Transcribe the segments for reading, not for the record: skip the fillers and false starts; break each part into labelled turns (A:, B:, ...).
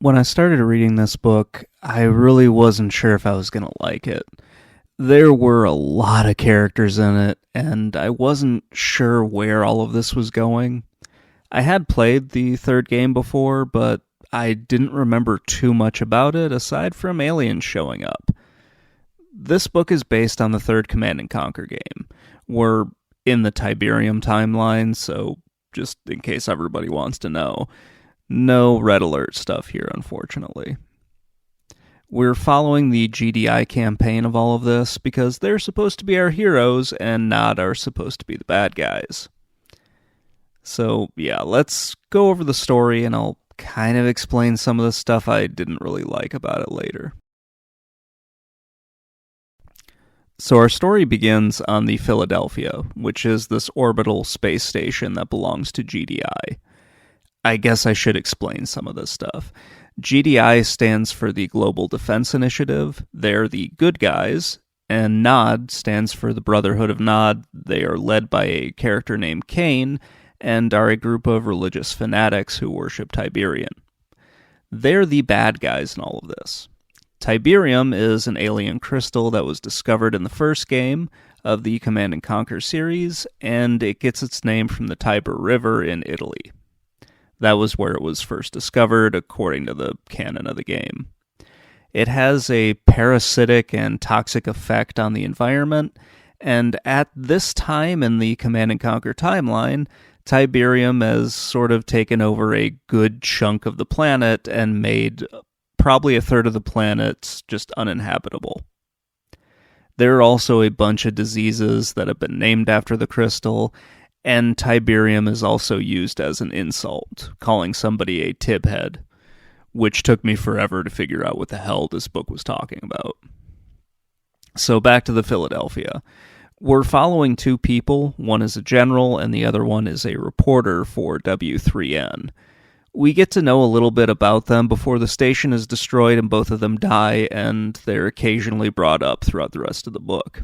A: When I started reading this book, I really wasn't sure if I was going to like it. There were a lot of characters in it, and I wasn't sure where all of this was going. I had played the third game before, but I didn't remember too much about it aside from aliens showing up. This book is based on the third Command and Conquer game. We're in the Tiberium timeline, so just in case everybody wants to know, no red alert stuff here, unfortunately. We're following the GDI campaign of all of this because they're supposed to be our heroes and not are supposed to be the bad guys. So, yeah, let's go over the story and I'll kind of explain some of the stuff I didn't really like about it later. So our story begins on the Philadelphia, which is this orbital space station that belongs to GDI. I guess I should explain some of this stuff. GDI stands for the Global Defense Initiative. They're the good guys. And NOD stands for the Brotherhood of Nod. They are led by a character named Cain and are a group of religious fanatics who worship Tiberium. They're the bad guys in all of this. Tiberium is an alien crystal that was discovered in the first game of the Command and Conquer series, and it gets its name from the Tiber River in Italy. That was where it was first discovered, according to the canon of the game. It has a parasitic and toxic effect on the environment, and at this time in the Command and Conquer timeline, Tiberium has sort of taken over a good chunk of the planet and made probably a third of the planet just uninhabitable. There are also a bunch of diseases that have been named after the crystal, and Tiberium is also used as an insult, calling somebody a tibhead, which took me forever to figure out what the hell this book was talking about. So back to the Philadelphia. We're following two people. One is a general, and the other one is a reporter for W3N. We get to know a little bit about them before the station is destroyed and both of them die, and they're occasionally brought up throughout the rest of the book.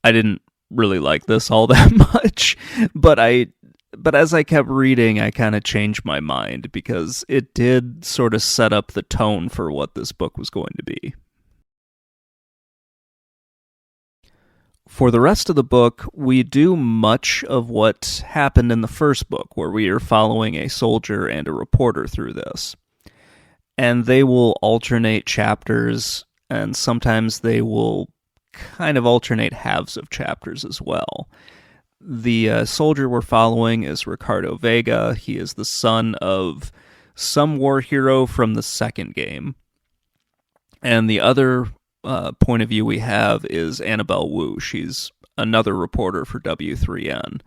A: I didn't really like this all that much, but as I kept reading, I kind of changed my mind because it did sort of set up the tone for what this book was going to be. For the rest of the book, we do much of what happened in the first book, where we are following a soldier and a reporter through this. And they will alternate chapters, and sometimes they will kind of alternate halves of chapters as well. The soldier we're following is Ricardo Vega. He is the son of some war hero from the second game. And the other point of view we have is Annabelle Wu. She's another reporter for W3N.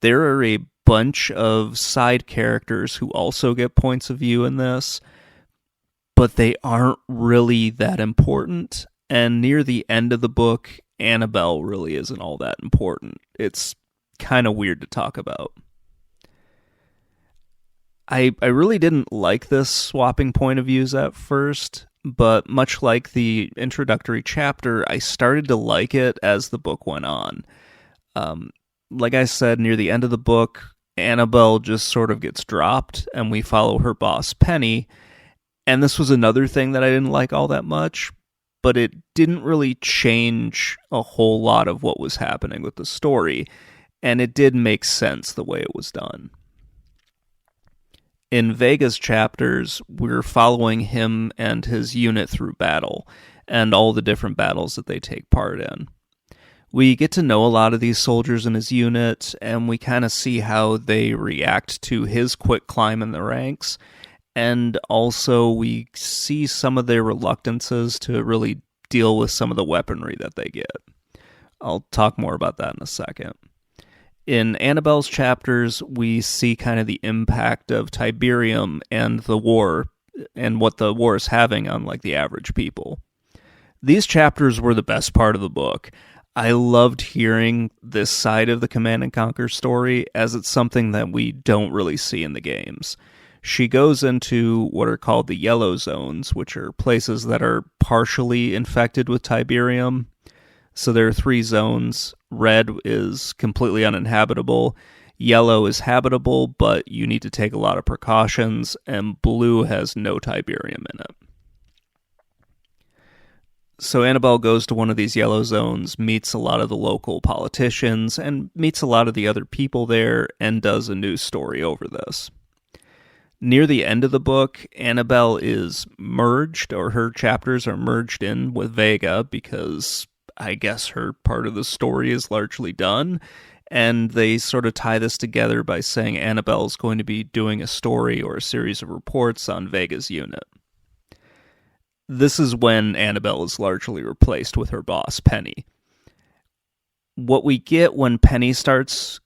A: There are a bunch of side characters who also get points of view in this, but they aren't really that important. And near the end of the book, Annabelle really isn't all that important. It's kind of weird to talk about. I really didn't like this swapping point of views at first, but much like the introductory chapter, I started to like it as the book went on. Like I said, near the end of the book, Annabelle just sort of gets dropped, and we follow her boss, Penny. And this was another thing that I didn't like all that much, but it didn't really change a whole lot of what was happening with the story, and it did make sense the way it was done. In Vega's chapters, we're following him and his unit through battle, and all the different battles that they take part in. We get to know a lot of these soldiers in his unit, and we kind of see how they react to his quick climb in the ranks, and also we see some of their reluctances to really deal with some of the weaponry that they get. I'll talk more about that in a second. In Annabelle's chapters, we see kind of the impact of Tiberium and the war, and what the war is having on like the average people. These chapters were the best part of the book. I loved hearing this side of the Command and Conquer story, as it's something that we don't really see in the games. She goes into what are called the yellow zones, which are places that are partially infected with Tiberium. So there are 3 zones. Red is completely uninhabitable. Yellow is habitable, but you need to take a lot of precautions, and blue has no Tiberium in it. So Annabelle goes to one of these yellow zones, meets a lot of the local politicians, and meets a lot of the other people there, and does a news story over this. Near the end of the book, Annabelle is merged, or her chapters are merged in with Vega, because I guess her part of the story is largely done, and they sort of tie this together by saying Annabelle's going to be doing a story or a series of reports on Vega's unit. This is when Annabelle is largely replaced with her boss, Penny. What we get when Penny starts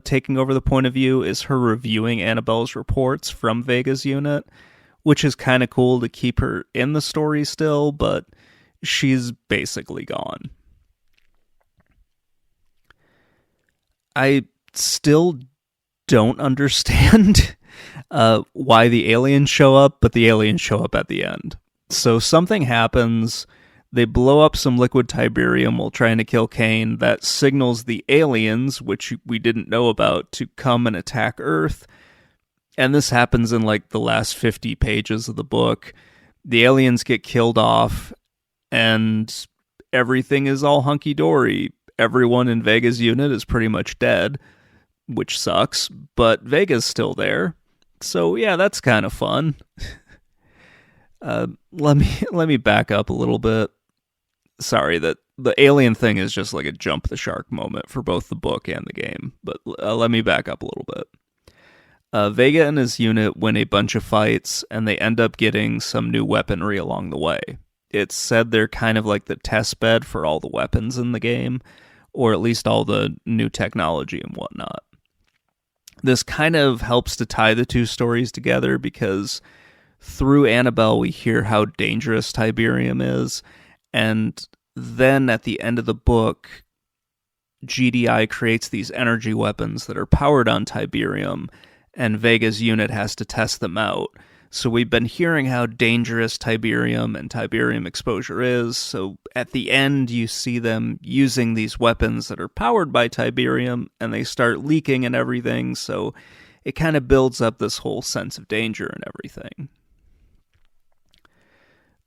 A: taking over the point of view is her reviewing Annabelle's reports from Vega's unit, which is kind of cool to keep her in the story still, but she's basically gone. I still don't understand why the aliens show up, but the aliens show up at the end. So something happens, they blow up some liquid Tiberium while trying to kill Kane. That signals the aliens, which we didn't know about, to come and attack Earth. And this happens in like the last 50 pages of the book. The aliens get killed off, and everything is all hunky-dory. Everyone in Vega's unit is pretty much dead, which sucks, but Vega's still there. So yeah, that's kind of fun. Let me back up a little bit. Sorry, that the alien thing is just like a jump the shark moment for both the book and the game, but let me back up a little bit. Vega and his unit win a bunch of fights, and they end up getting some new weaponry along the way. It's said they're kind of like the test bed for all the weapons in the game, or at least all the new technology and whatnot. This kind of helps to tie the two stories together, because through Annabelle we hear how dangerous Tiberium is, and then at the end of the book, GDI creates these energy weapons that are powered on Tiberium, and Vega's unit has to test them out. So we've been hearing how dangerous Tiberium and Tiberium exposure is, so at the end you see them using these weapons that are powered by Tiberium, and they start leaking and everything, so it kind of builds up this whole sense of danger and everything.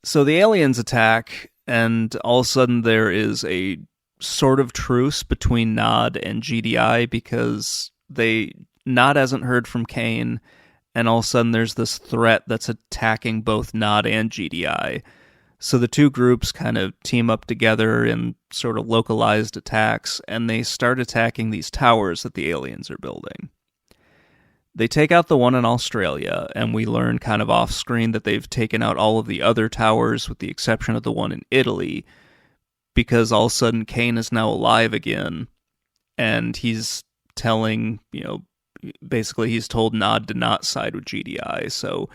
A: So the aliens attack, and all of a sudden there is a sort of truce between Nod and GDI, because Nod hasn't heard from Kane, and all of a sudden there's this threat that's attacking both Nod and GDI. So the two groups kind of team up together in sort of localized attacks, and they start attacking these towers that the aliens are building. They take out the one in Australia, and we learn kind of off-screen that they've taken out all of the other towers with the exception of the one in Italy, because all of a sudden Kane is now alive again, and he's telling, basically he's told Nod to not side with GDI, so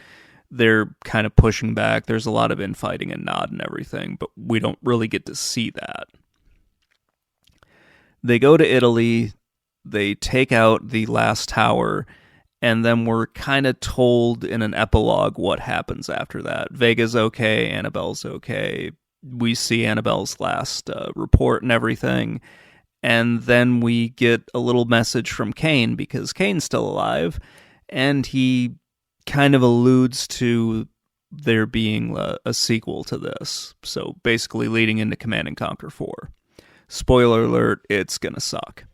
A: they're kind of pushing back. There's a lot of infighting in Nod and everything, but we don't really get to see that. They go to Italy, they take out the last tower, and then we're kind of told in an epilogue what happens after that. Vega's okay, Annabelle's okay. We see Annabelle's last report and everything. And then we get a little message from Kane, because Kane's still alive, and he kind of alludes to there being a sequel to this. So basically leading into Command & Conquer 4. Spoiler alert, it's gonna suck.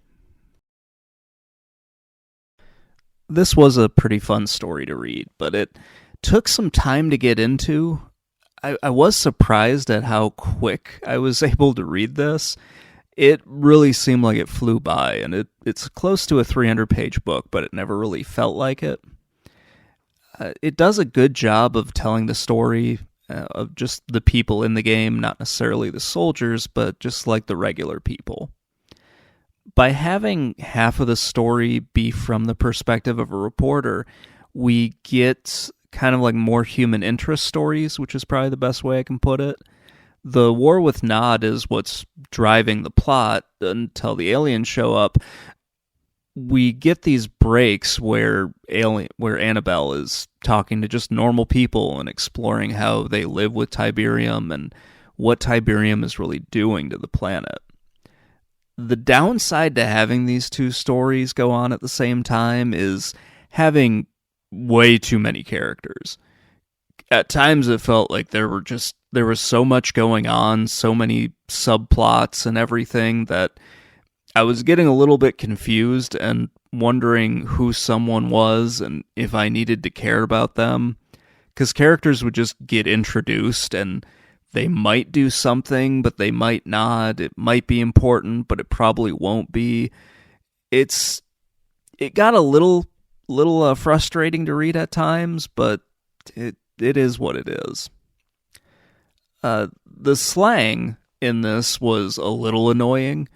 A: This was a pretty fun story to read, but it took some time to get into. I was surprised at how quick I was able to read this. It really seemed like it flew by, and it's close to a 300-page book, but it never really felt like it. It does a good job of telling the story of just the people in the game, not necessarily the soldiers, but just like the regular people. By having half of the story be from the perspective of a reporter, we get kind of like more human interest stories, which is probably the best way I can put it. The war with Nod is what's driving the plot until the aliens show up. We get these breaks where Annabelle is talking to just normal people and exploring how they live with Tiberium and what Tiberium is really doing to the planet. The downside to having these two stories go on at the same time is having way too many characters. At times it felt like there was so much going on, so many subplots and everything, that I was getting a little bit confused and wondering who someone was and if I needed to care about them. Because characters would just get introduced and they might do something, but they might not. It might be important, but it probably won't be. It got a little frustrating to read at times, but it is what it is. The slang in this was a little annoying.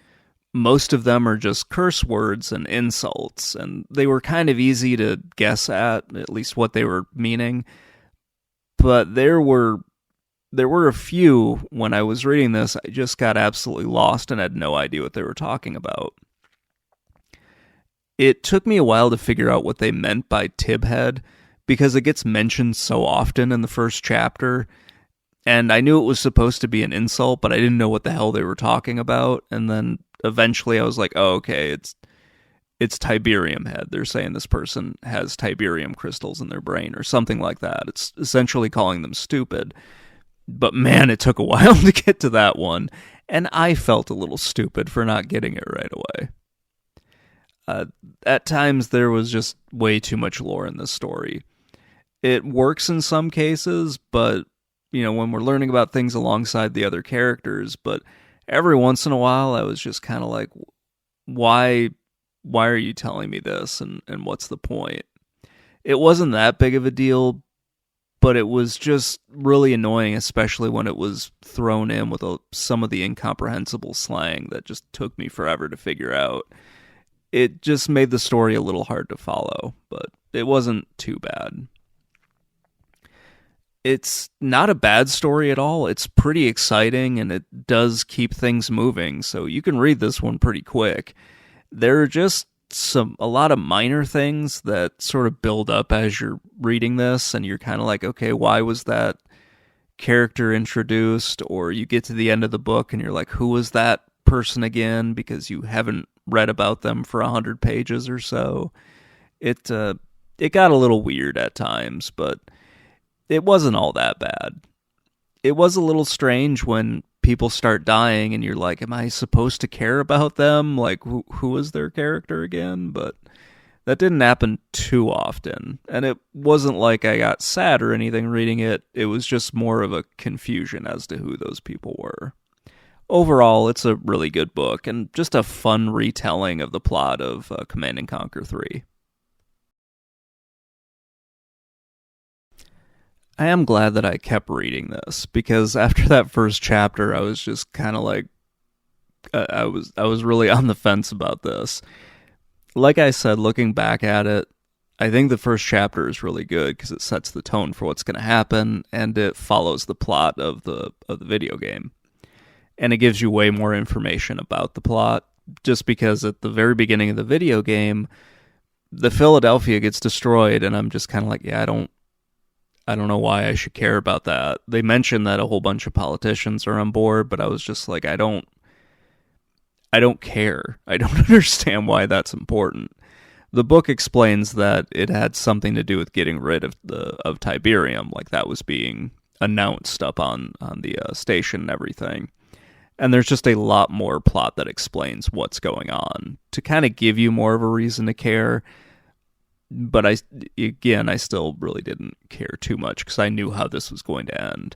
A: Most of them are just curse words and insults, and they were kind of easy to guess at least what they were meaning. But there were a few, when I was reading this, I just got absolutely lost and had no idea what they were talking about. It took me a while to figure out what they meant by Tibhead, because it gets mentioned so often in the first chapter, and I knew it was supposed to be an insult, but I didn't know what the hell they were talking about, and then eventually I was like, oh, okay, it's Tiberium head. They're saying this person has Tiberium crystals in their brain or something like that. It's essentially calling them stupid. But man, it took a while to get to that one, and I felt a little stupid for not getting it right away. At times, there was just way too much lore in this story. It works in some cases, but, when we're learning about things alongside the other characters, but every once in a while, I was just kind of like, why are you telling me this, and what's the point? It wasn't that big of a deal, but it was just really annoying, especially when it was thrown in with some of the incomprehensible slang that just took me forever to figure out. It just made the story a little hard to follow, but it wasn't too bad. It's not a bad story at all. It's pretty exciting, and it does keep things moving, so you can read this one pretty quick. There are just a lot of minor things that sort of build up as you're reading this, and you're kind of like, okay, why was that character introduced? Or you get to the end of the book and you're like, who was that person again? Because you haven't read about them for 100 pages or so. It got a little weird at times, but it wasn't all that bad. It was a little strange when people start dying and you're like, am I supposed to care about them? Like, who was their character again? But that didn't happen too often. And it wasn't like I got sad or anything reading it. It was just more of a confusion as to who those people were. Overall, it's a really good book and just a fun retelling of the plot of Command & Conquer 3. I am glad that I kept reading this, because after that first chapter, I was just kind of like, I was really on the fence about this. Like I said, looking back at it, I think the first chapter is really good because it sets the tone for what's going to happen, and it follows the plot of the video game. And it gives you way more information about the plot, just because at the very beginning of the video game, the Philadelphia gets destroyed, and I'm just kind of like, yeah, I don't know why I should care about that. They mentioned that a whole bunch of politicians are on board, but I was just like, I don't care. I don't understand why that's important. The book explains that it had something to do with getting rid of Tiberium, like that was being announced up on the station and everything. And there's just a lot more plot that explains what's going on to kind of give you more of a reason to care. But I still really didn't care too much because I knew how this was going to end.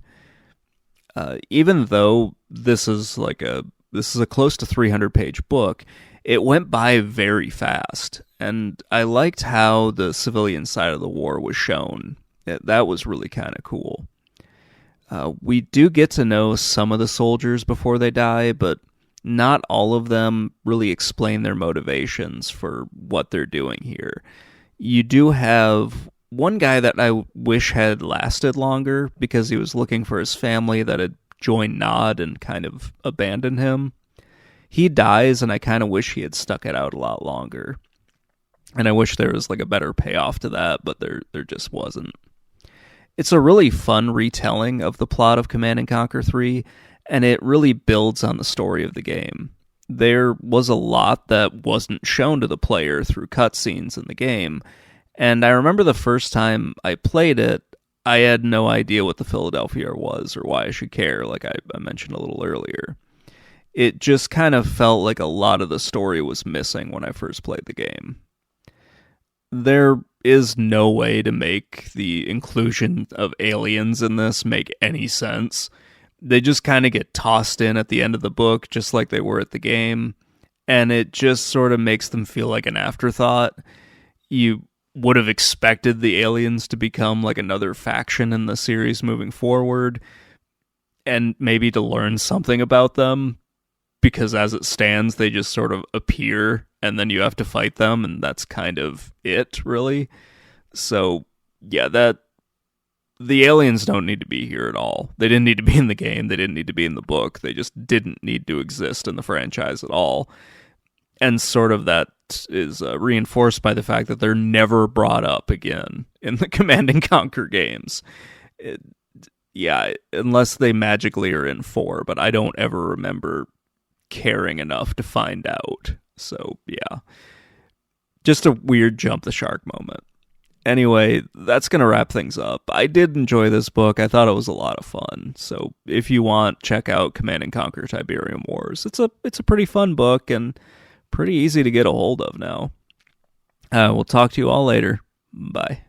A: Even though this is a close to 300-page book, it went by very fast, and I liked how the civilian side of the war was shown. That was really kind of cool. We do get to know some of the soldiers before they die, but not all of them really explain their motivations for what they're doing here. You do have one guy that I wish had lasted longer because he was looking for his family that had joined Nod and kind of abandoned him. He dies, and I kind of wish he had stuck it out a lot longer. And I wish there was like a better payoff to that, but there just wasn't. It's a really fun retelling of the plot of Command & Conquer 3, and it really builds on the story of the game. There was a lot that wasn't shown to the player through cutscenes in the game. And I remember the first time I played it, I had no idea what the Philadelphia was or why I should care, like I mentioned a little earlier. It just kind of felt like a lot of the story was missing when I first played the game. There is no way to make the inclusion of aliens in this make any sense. They just kind of get tossed in at the end of the book, just like they were at the game, and it just sort of makes them feel like an afterthought. You would have expected the aliens to become like another faction in the series moving forward, and maybe to learn something about them, because as it stands, they just sort of appear, and then you have to fight them, and that's kind of it, really. So, yeah, the aliens don't need to be here at all. They didn't need to be in the game. They didn't need to be in the book. They just didn't need to exist in the franchise at all. And sort of that is reinforced by the fact that they're never brought up again in the Command and Conquer games. Yeah, unless they magically are in 4, but I don't ever remember caring enough to find out. So, yeah. Just a weird jump the shark moment. Anyway, that's going to wrap things up. I did enjoy this book. I thought it was a lot of fun. So if you want, check out Command and Conquer Tiberium Wars. It's a pretty fun book and pretty easy to get a hold of now. We'll talk to you all later. Bye.